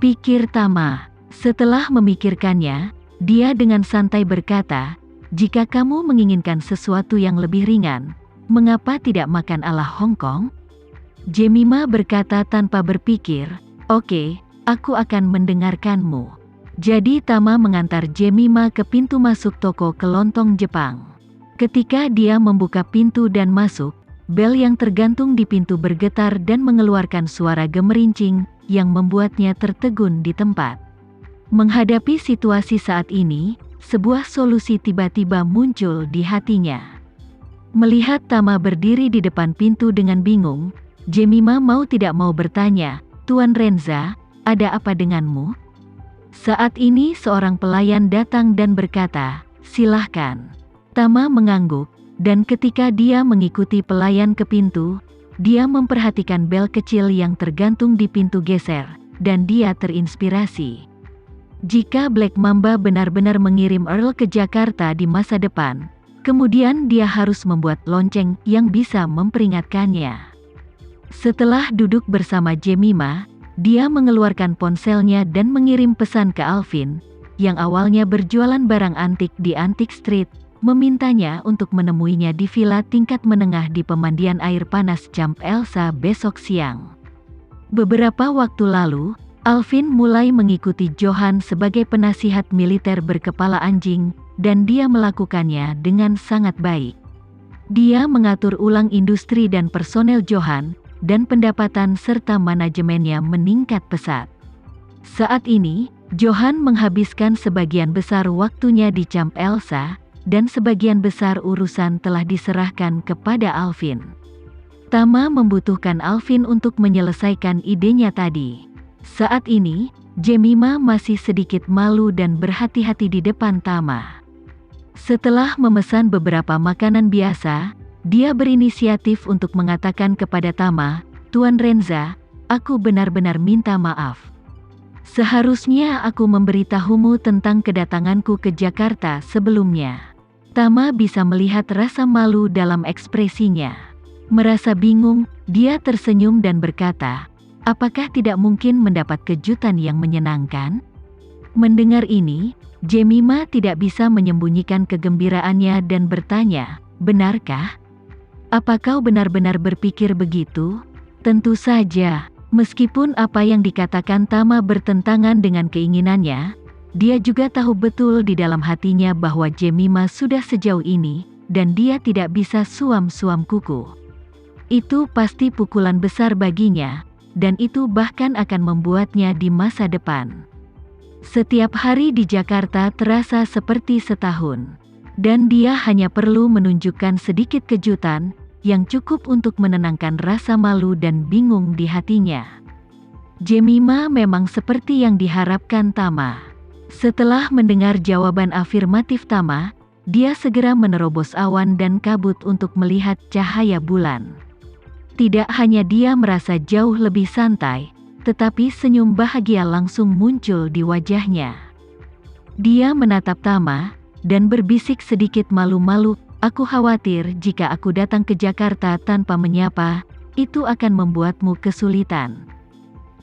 pikir Tama. Setelah memikirkannya, dia dengan santai berkata, jika kamu menginginkan sesuatu yang lebih ringan, mengapa tidak makan ala Hong Kong? Jemima berkata tanpa berpikir, oke, aku akan mendengarkanmu. Jadi Tama mengantar Jemima ke pintu masuk toko kelontong Jepang. Ketika dia membuka pintu dan masuk, bel yang tergantung di pintu bergetar dan mengeluarkan suara gemerincing yang membuatnya tertegun di tempat. Menghadapi situasi saat ini, sebuah solusi tiba-tiba muncul di hatinya. Melihat Tama berdiri di depan pintu dengan bingung, Jemima mau tidak mau bertanya, Tuan Renza, ada apa denganmu? Saat ini seorang pelayan datang dan berkata, silahkan. Tama mengangguk, dan ketika dia mengikuti pelayan ke pintu, dia memperhatikan bel kecil yang tergantung di pintu geser, dan dia terinspirasi. Jika Black Mamba benar-benar mengirim Earl ke Jakarta di masa depan, kemudian dia harus membuat lonceng yang bisa memperingatkannya. Setelah duduk bersama Jemima, dia mengeluarkan ponselnya dan mengirim pesan ke Alvin, yang awalnya berjualan barang antik di Antique Street, memintanya untuk menemuinya di villa tingkat menengah di pemandian air panas Camp Elsa besok siang. Beberapa waktu lalu, Alvin mulai mengikuti Johan sebagai penasihat militer berkepala anjing, dan dia melakukannya dengan sangat baik. Dia mengatur ulang industri dan personel Johan, dan pendapatan serta manajemennya meningkat pesat. Saat ini, Johan menghabiskan sebagian besar waktunya di Camp Elsa, dan sebagian besar urusan telah diserahkan kepada Alvin. Tama membutuhkan Alvin untuk menyelesaikan idenya tadi. Saat ini, Jemima masih sedikit malu dan berhati-hati di depan Tama. Setelah memesan beberapa makanan biasa, dia berinisiatif untuk mengatakan kepada Tama, Tuan Renza, aku benar-benar minta maaf. Seharusnya aku memberitahumu tentang kedatanganku ke Jakarta sebelumnya. Tama bisa melihat rasa malu dalam ekspresinya. Merasa bingung, dia tersenyum dan berkata, apakah tidak mungkin mendapat kejutan yang menyenangkan? Mendengar ini, Jemima tidak bisa menyembunyikan kegembiraannya dan bertanya, benarkah? Apa kau benar-benar berpikir begitu? Tentu saja, meskipun apa yang dikatakan Tama bertentangan dengan keinginannya, dia juga tahu betul di dalam hatinya bahwa Jemima sudah sejauh ini, dan dia tidak bisa suam-suam kuku. Itu pasti pukulan besar baginya, dan itu bahkan akan membuatnya di masa depan. Setiap hari di Jakarta terasa seperti setahun, dan dia hanya perlu menunjukkan sedikit kejutan, yang cukup untuk menenangkan rasa malu dan bingung di hatinya. Jemima memang seperti yang diharapkan Tama. Setelah mendengar jawaban afirmatif Tama, dia segera menerobos awan dan kabut untuk melihat cahaya bulan. Tidak hanya dia merasa jauh lebih santai, tetapi senyum bahagia langsung muncul di wajahnya. Dia menatap Tama, dan berbisik sedikit malu-malu, aku khawatir jika aku datang ke Jakarta tanpa menyapa, itu akan membuatmu kesulitan.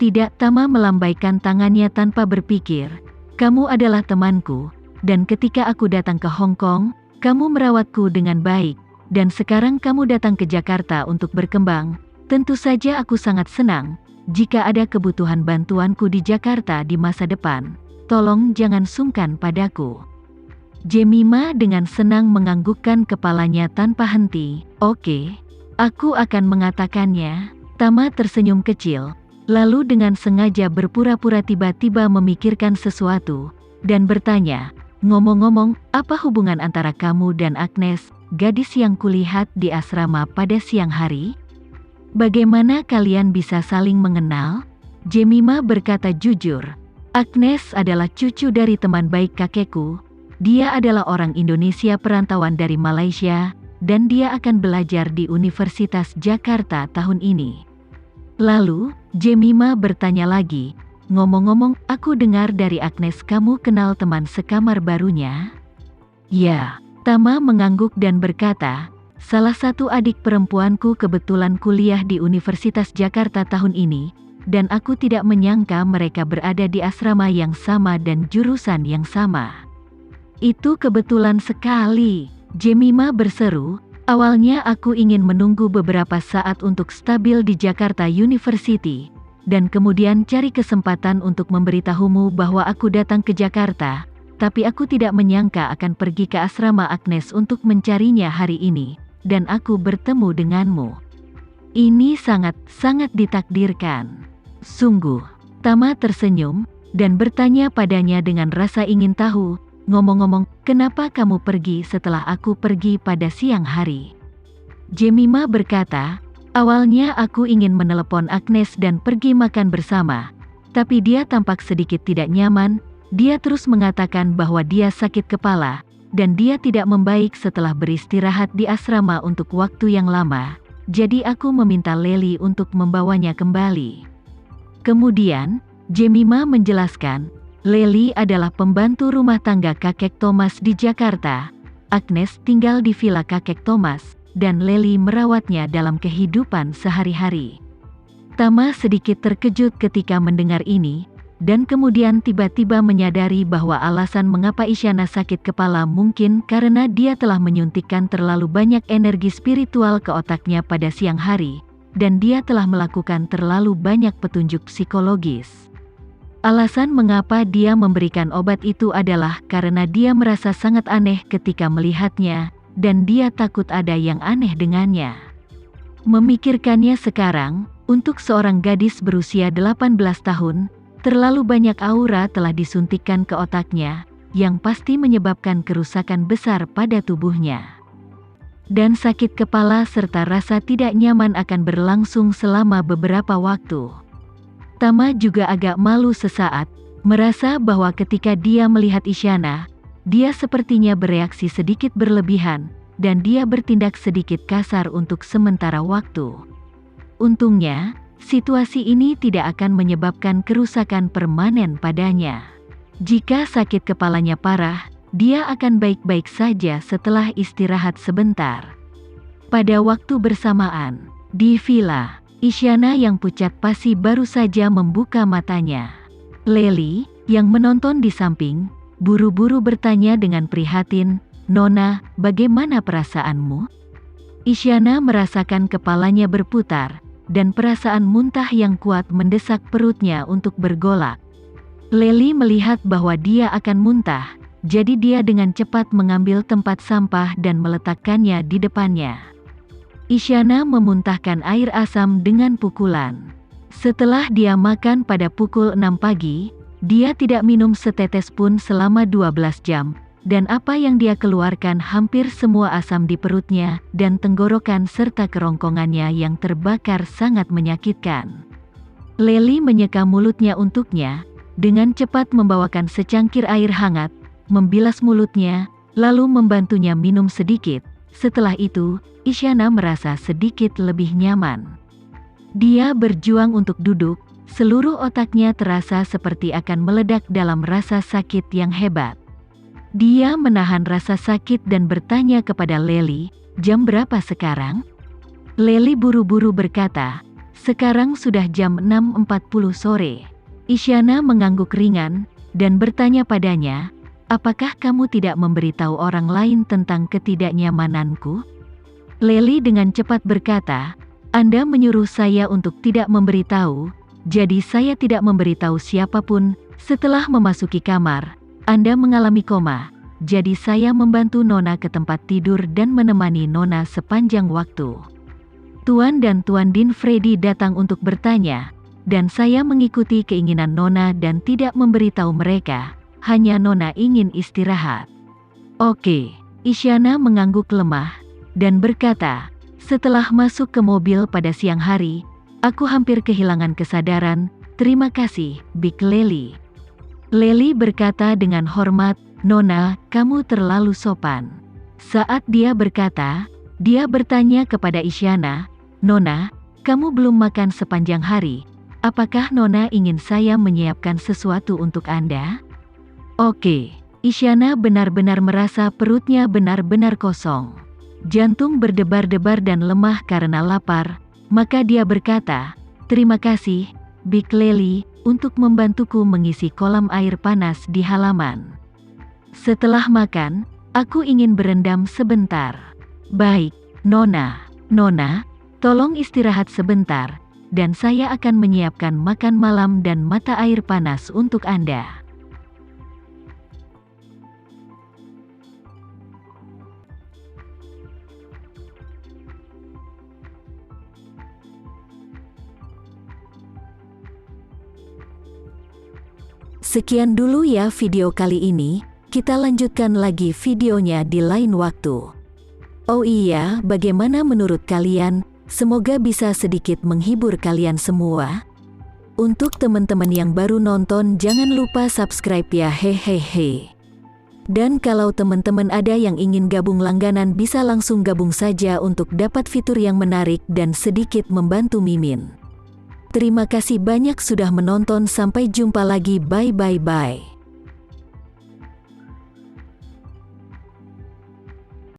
Tidak, Tama melambaikan tangannya tanpa berpikir, kamu adalah temanku, dan ketika aku datang ke Hong Kong, kamu merawatku dengan baik. Dan sekarang kamu datang ke Jakarta untuk berkembang, tentu saja aku sangat senang, jika ada kebutuhan bantuanku di Jakarta di masa depan, tolong jangan sungkan padaku. Jemima dengan senang menganggukkan kepalanya tanpa henti, oke, aku akan mengatakannya. Tama tersenyum kecil, lalu dengan sengaja berpura-pura tiba-tiba memikirkan sesuatu, dan bertanya, ngomong-ngomong, apa hubungan antara kamu dan Agnes, gadis yang kulihat di asrama pada siang hari? Bagaimana kalian bisa saling mengenal? Jemima berkata jujur, Agnes adalah cucu dari teman baik kakekku. Dia adalah orang Indonesia perantauan dari Malaysia, dan dia akan belajar di Universitas Jakarta tahun ini. Lalu, Jemima bertanya lagi, ngomong-ngomong, aku dengar dari Agnes kamu kenal teman sekamar barunya? Ya. Tama mengangguk dan berkata, salah satu adik perempuanku kebetulan kuliah di Universitas Jakarta tahun ini, dan aku tidak menyangka mereka berada di asrama yang sama dan jurusan yang sama. Itu kebetulan sekali, Jemima berseru. Awalnya aku ingin menunggu beberapa saat untuk stabil di Jakarta University, dan kemudian cari kesempatan untuk memberitahumu bahwa aku datang ke Jakarta, tapi aku tidak menyangka akan pergi ke asrama Agnes untuk mencarinya hari ini, dan aku bertemu denganmu. Ini sangat ditakdirkan. Sungguh. Tama tersenyum, dan bertanya padanya dengan rasa ingin tahu, ngomong-ngomong, kenapa kamu pergi setelah aku pergi pada siang hari? Jemima berkata, awalnya aku ingin menelepon Agnes dan pergi makan bersama, tapi dia tampak sedikit tidak nyaman. Dia terus mengatakan bahwa dia sakit kepala, dan dia tidak membaik setelah beristirahat di asrama untuk waktu yang lama, jadi aku meminta Lely untuk membawanya kembali. Kemudian, Jemima menjelaskan, Lely adalah pembantu rumah tangga kakek Thomas di Jakarta. Agnes tinggal di villa kakek Thomas, dan Lely merawatnya dalam kehidupan sehari-hari. Tama sedikit terkejut ketika mendengar ini, dan kemudian tiba-tiba menyadari bahwa alasan mengapa Isyana sakit kepala mungkin karena dia telah menyuntikkan terlalu banyak energi spiritual ke otaknya pada siang hari, dan dia telah melakukan terlalu banyak petunjuk psikologis. Alasan mengapa dia memberikan obat itu adalah karena dia merasa sangat aneh ketika melihatnya, dan dia takut ada yang aneh dengannya. Memikirkannya sekarang, untuk seorang gadis berusia 18 tahun, terlalu banyak aura telah disuntikkan ke otaknya, yang pasti menyebabkan kerusakan besar pada tubuhnya. Dan sakit kepala serta rasa tidak nyaman akan berlangsung selama beberapa waktu. Tama juga agak malu sesaat, merasa bahwa ketika dia melihat Isyana, dia sepertinya bereaksi sedikit berlebihan, dan dia bertindak sedikit kasar untuk sementara waktu. Untungnya, situasi ini tidak akan menyebabkan kerusakan permanen padanya. Jika sakit kepalanya parah, dia akan baik-baik saja setelah istirahat sebentar. Pada waktu bersamaan, di villa, Isyana yang pucat pasi baru saja membuka matanya. Lely, yang menonton di samping, buru-buru bertanya dengan prihatin, Nona, bagaimana perasaanmu? Isyana merasakan kepalanya berputar, dan perasaan muntah yang kuat mendesak perutnya untuk bergolak. Lely melihat bahwa dia akan muntah, jadi dia dengan cepat mengambil tempat sampah dan meletakkannya di depannya. Isyana memuntahkan air asam dengan pukulan. Setelah dia makan pada pukul 6 pagi, dia tidak minum setetes pun selama 12 jam, dan apa yang dia keluarkan hampir semua asam di perutnya dan tenggorokan serta kerongkongannya yang terbakar sangat menyakitkan. Lely menyeka mulutnya untuknya, dengan cepat membawakan secangkir air hangat, membilas mulutnya, lalu membantunya minum sedikit. Setelah itu, Isyana merasa sedikit lebih nyaman. Dia berjuang untuk duduk, seluruh otaknya terasa seperti akan meledak dalam rasa sakit yang hebat. Dia menahan rasa sakit dan bertanya kepada Lely, jam berapa sekarang? Lely buru-buru berkata, sekarang sudah jam 6.40 sore. Isyana mengangguk ringan, dan bertanya padanya, apakah kamu tidak memberitahu orang lain tentang ketidaknyamananku? Lely dengan cepat berkata, Anda menyuruh saya untuk tidak memberitahu, jadi saya tidak memberitahu siapapun. Setelah memasuki kamar, Anda mengalami koma, jadi saya membantu Nona ke tempat tidur dan menemani Nona sepanjang waktu. Tuan dan Tuan Dean Freddy datang untuk bertanya, dan saya mengikuti keinginan Nona dan tidak memberitahu mereka, hanya Nona ingin istirahat. Oke, Isyana mengangguk lemah, dan berkata, setelah masuk ke mobil pada siang hari, aku hampir kehilangan kesadaran, terima kasih, Big Lely. Lely berkata dengan hormat, Nona, kamu terlalu sopan. Saat dia berkata, dia bertanya kepada Isyana, Nona, kamu belum makan sepanjang hari, apakah Nona ingin saya menyiapkan sesuatu untuk Anda? Oke, Isyana benar-benar merasa perutnya benar-benar kosong. Jantung berdebar-debar dan lemah karena lapar, maka dia berkata, terima kasih, Big Lely, untuk membantuku mengisi kolam air panas di halaman. Setelah makan, aku ingin berendam sebentar. Baik, Nona. Nona, tolong istirahat sebentar, dan saya akan menyiapkan makan malam dan mata air panas untuk Anda. Sekian dulu ya video kali ini, kita lanjutkan lagi videonya di lain waktu. Oh iya, bagaimana menurut kalian? Semoga bisa sedikit menghibur kalian semua. Untuk teman-teman yang baru nonton, jangan lupa subscribe ya, hehehe. Dan kalau teman-teman ada yang ingin gabung langganan, bisa langsung gabung saja untuk dapat fitur yang menarik dan sedikit membantu Mimin. Terima kasih banyak sudah menonton, sampai jumpa lagi, bye.